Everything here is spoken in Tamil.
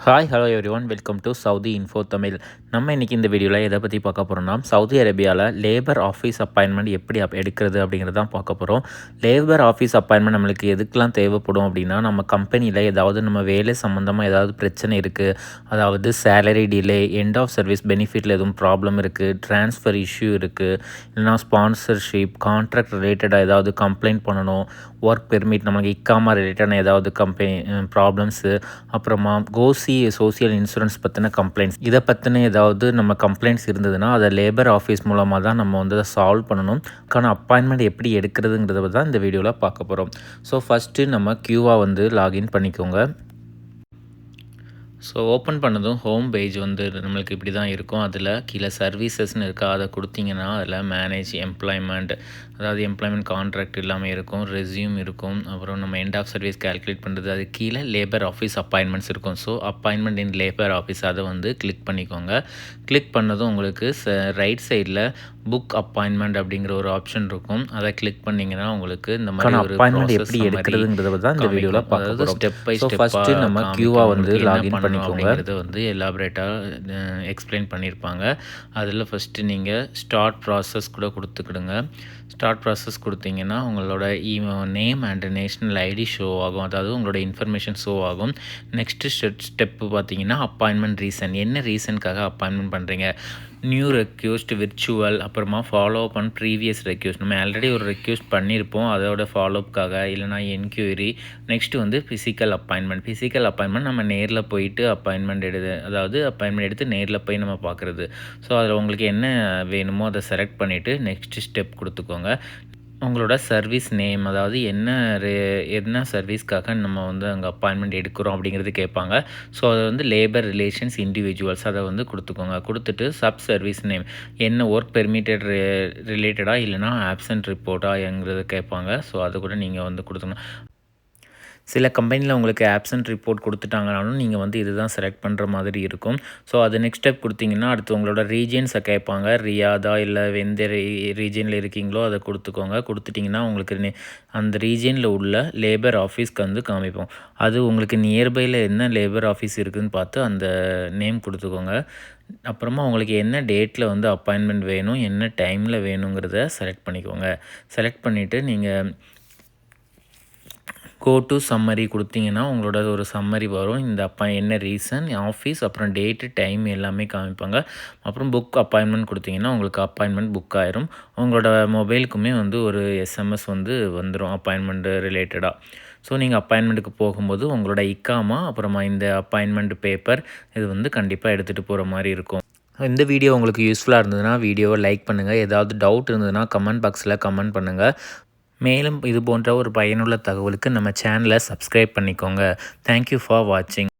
Hi hello every one welcome to Saudi info Tamil. நம்ம இன்றைக்கி இந்த வீடியோவில் எதை பற்றி பார்க்க போகிறோம்னா, சவுதி அரேபியாவில் லேபர் ஆஃபீஸ் அப்பாயின்மெண்ட் எப்படி எடுக்கிறது அப்படிங்கிறது தான் பார்க்க போகிறோம். லேபர் ஆஃபீஸ் அப்பாயின்மெண்ட் நம்மளுக்கு எதுக்கெலாம் தேவைப்படும் அப்படின்னா, நம்ம கம்பெனியில் ஏதாவது நம்ம வேலை சம்மந்தமாக ஏதாவது பிரச்சனை இருக்குது, அதாவது salary delay, end of service பெனிஃபிட்டில் எதுவும் ப்ராப்ளம் இருக்குது, ட்ரான்ஸ்ஃபர் இஷ்யூ இருக்குது, இல்லைனா ஸ்பான்சர்ஷிப், கான்ட்ராக்ட் ரிலேட்டடாக ஏதாவது கம்ப்ளைண்ட் பண்ணணும், ஒர்க் பெர்மிட், நமக்கு இக்காமா ரிலேட்டடான ஏதாவது ப்ராப்ளம்ஸு, அப்புறமா சோசியல் இன்சூரன்ஸ் பற்றின கம்ப்ளைண்ட்ஸ், இதை பற்றின ஏதாவது நம்ம கம்ப்ளைண்ட்ஸ் இருந்ததுன்னா அதை லேபர் ஆஃபீஸ் மூலமாக தான் நம்ம வந்து அதை சால்வ் பண்ணணும். அதுக்கான அப்பாயின்மெண்ட் எப்படி எடுக்கிறதுங்கிறத தான் இந்த வீடியோவில் பார்க்க போகிறோம். ஸோ ஃபஸ்ட்டு நம்ம கியூவாக வந்து லாகின் பண்ணிக்கோங்க. ஸோ ஓப்பன் பண்ணதும் ஹோம் பேஜ் வந்து நம்மளுக்கு இப்படி தான் இருக்கும். அதில் கீழே சர்வீசஸ்ன்னு இருக்கா, அதை கொடுத்தீங்கன்னா அதில் மேனேஜ் எம்ப்ளாய்மெண்ட், அதாவது எம்ப்ளாய்மெண்ட் கான்ட்ராக்ட் எல்லாமே இருக்கும், ரெஸ்யூம் இருக்கும், அப்புறம் நம்ம எண்ட் ஆஃப் சர்வீஸ் கேல்குலேட் பண்ணுறது, அது கீழே லேபர் ஆஃபீஸ் அப்பாயின்மெண்ட்ஸ் இருக்கும். ஸோ அப்பாயின்மெண்ட் இன் லேபர் ஆஃபீஸ் அதை வந்து கிளிக் பண்ணிக்கோங்க. கிளிக் பண்ணதும் உங்களுக்கு ரைட் சைடில் புக் அப்பாயின்மெண்ட் அப்படிங்கிற ஒரு ஆப்ஷன் இருக்கும். அதை கிளிக் பண்ணிங்கன்னா உங்களுக்கு இந்த மாதிரி ஒரு அப்பாயின்மெண்ட் எப்படி எடுக்கிறதுங்கிறத தான் இந்த வீடியோவில் பார்க்க போகிறோம். ஸ்டெப் பை ஸ்டெப் ஃபஸ்ட்டு நம்ம கியூவாக வந்து லாகின் பண்ணிக்கோங்கிறது வந்து எலாபரேட்டாக எக்ஸ்பிளைன் பண்ணியிருப்பாங்க. அதில் ஃபஸ்ட்டு நீங்கள் ஸ்டார்ட் ப்ராசஸ் கூட கொடுத்துக்கிடுங்க. ஸ்டார்ட் ப்ராசஸ் கொடுத்தீங்கன்னா உங்களோட name and national ID show ஆகும், அதாவது உங்களோட இன்ஃபர்மேஷன் ஷோ ஆகும். நெக்ஸ்ட்டு ஸ்டெப்பு பார்த்தீங்கன்னா அப்பாயின்மெண்ட் ரீசன், என்ன ரீசனுக்காக அப்பாயின்மெண்ட் பண்ணுறீங்க, நியூ ரெக்யூஸ்ட், விர்ச்சுவல், அப்புறமா follow up on previous request, நம்ம ஆல்ரெடி ஒரு ரெக்யூஸ்ட் பண்ணியிருப்போம் அதோட ஃபாலோஅப்காக, இல்லைனா என்கொயரி. நெக்ஸ்ட்டு வந்து ஃபிசிக்கல் அப்பாயின்மெண்ட் நம்ம நேரில் போயிட்டு அப்பாயின்மெண்ட் எடுத்து நேரில் போய் நம்ம பார்க்குறது. ஸோ அதில் உங்களுக்கு என்ன வேணுமோ அதை செலக்ட் பண்ணிவிட்டு நெக்ஸ்ட்டு ஸ்டெப் கொடுத்துக்கோங்க. உங்களோட சர்வீஸ் நேம், அதாவது என்ன சர்வீஸ்க்காக நம்ம வந்து அங்கே அப்பாயின்மெண்ட் எடுக்கிறோம் அப்படிங்கிறது கேட்பாங்க. ஸோ அதை வந்து லேபர் ரிலேஷன்ஸ் இண்டிவிஜுவல்ஸ் அதை வந்து கொடுத்துக்கோங்க. கொடுத்துட்டு சப் சர்வீஸ் நேம், என்ன ஒர்க் பெர்மிட்டட் ரிலேட்டடாக இல்லைனா ஆப்சன்ட் ரிப்போர்ட்டாங்கிறத கேட்பாங்க. ஸோ அதை கூட நீங்கள் வந்து கொடுத்துக்கணும். சில கம்பெனியில் உங்களுக்கு ஆப்சன்ட் ரிப்போர்ட் கொடுத்துட்டாங்கனாலும் நீங்கள் வந்து இதுதான் செலக்ட் பண்ணுற மாதிரி இருக்கும். ஸோ அது நெக்ஸ்ட் ஸ்டெப் கொடுத்தீங்கன்னா அடுத்து உங்களோட ரீஜியன்ஸை கேட்பாங்க. ரியாதா இல்லை எந்த ரீஜியனில் இருக்கீங்களோ அதை கொடுத்துக்கோங்க. கொடுத்துட்டிங்கன்னா உங்களுக்கு அந்த ரீஜியனில் உள்ள லேபர் ஆஃபீஸ்க்கு வந்து காமிப்போம். அது உங்களுக்கு நியர்பையில் என்ன லேபர் ஆஃபீஸ் இருக்குதுன்னு பார்த்து அந்த நேம் கொடுத்துக்கோங்க. அப்புறமா உங்களுக்கு என்ன டேட்டில் வந்து அப்பாயின்மெண்ட் வேணும், என்ன டைமில் வேணுங்கிறத செலக்ட் பண்ணிக்கோங்க. செலக்ட் பண்ணிவிட்டு நீங்கள் கோ டு சம்மரி கொடுத்தீங்கன்னா உங்களோட ஒரு சம்மரி வரும். இந்த என்ன ரீசன், ஆஃபீஸ், அப்புறம் டேட்டு, டைம் எல்லாமே காமிப்பாங்க. அப்புறம் புக் அப்பாயின்மெண்ட் கொடுத்தீங்கன்னா உங்களுக்கு அப்பாயின்மெண்ட் புக் ஆயிரும். உங்களோட மொபைலுக்குமே வந்து ஒரு எஸ்எம்எஸ் வந்து வந்துடும் அப்பாயின்மெண்ட்டு ரிலேட்டடாக. ஸோ நீங்கள் அப்பாயின்மெண்ட்டுக்கு போகும்போது உங்களோட இக்காமா, அப்புறமா இந்த அப்பாயின்மெண்ட் பேப்பர், இது வந்து கண்டிப்பாக எடுத்துகிட்டு போகிற மாதிரி இருக்கும். இந்த வீடியோ உங்களுக்கு யூஸ்ஃபுல்லாக இருந்ததுன்னா வீடியோவை லைக் பண்ணுங்கள். ஏதாவது டவுட் இருந்ததுன்னா கமெண்ட் பாக்ஸில் கமெண்ட் பண்ணுங்கள். மேலும் இது போன்ற ஒரு பயனுள்ள தகவலுக்கு நம்ம சேனலை சப்ஸ்கிரைப் பண்ணிக்கோங்க. தேங்க்யூ ஃபார் வாட்சிங்.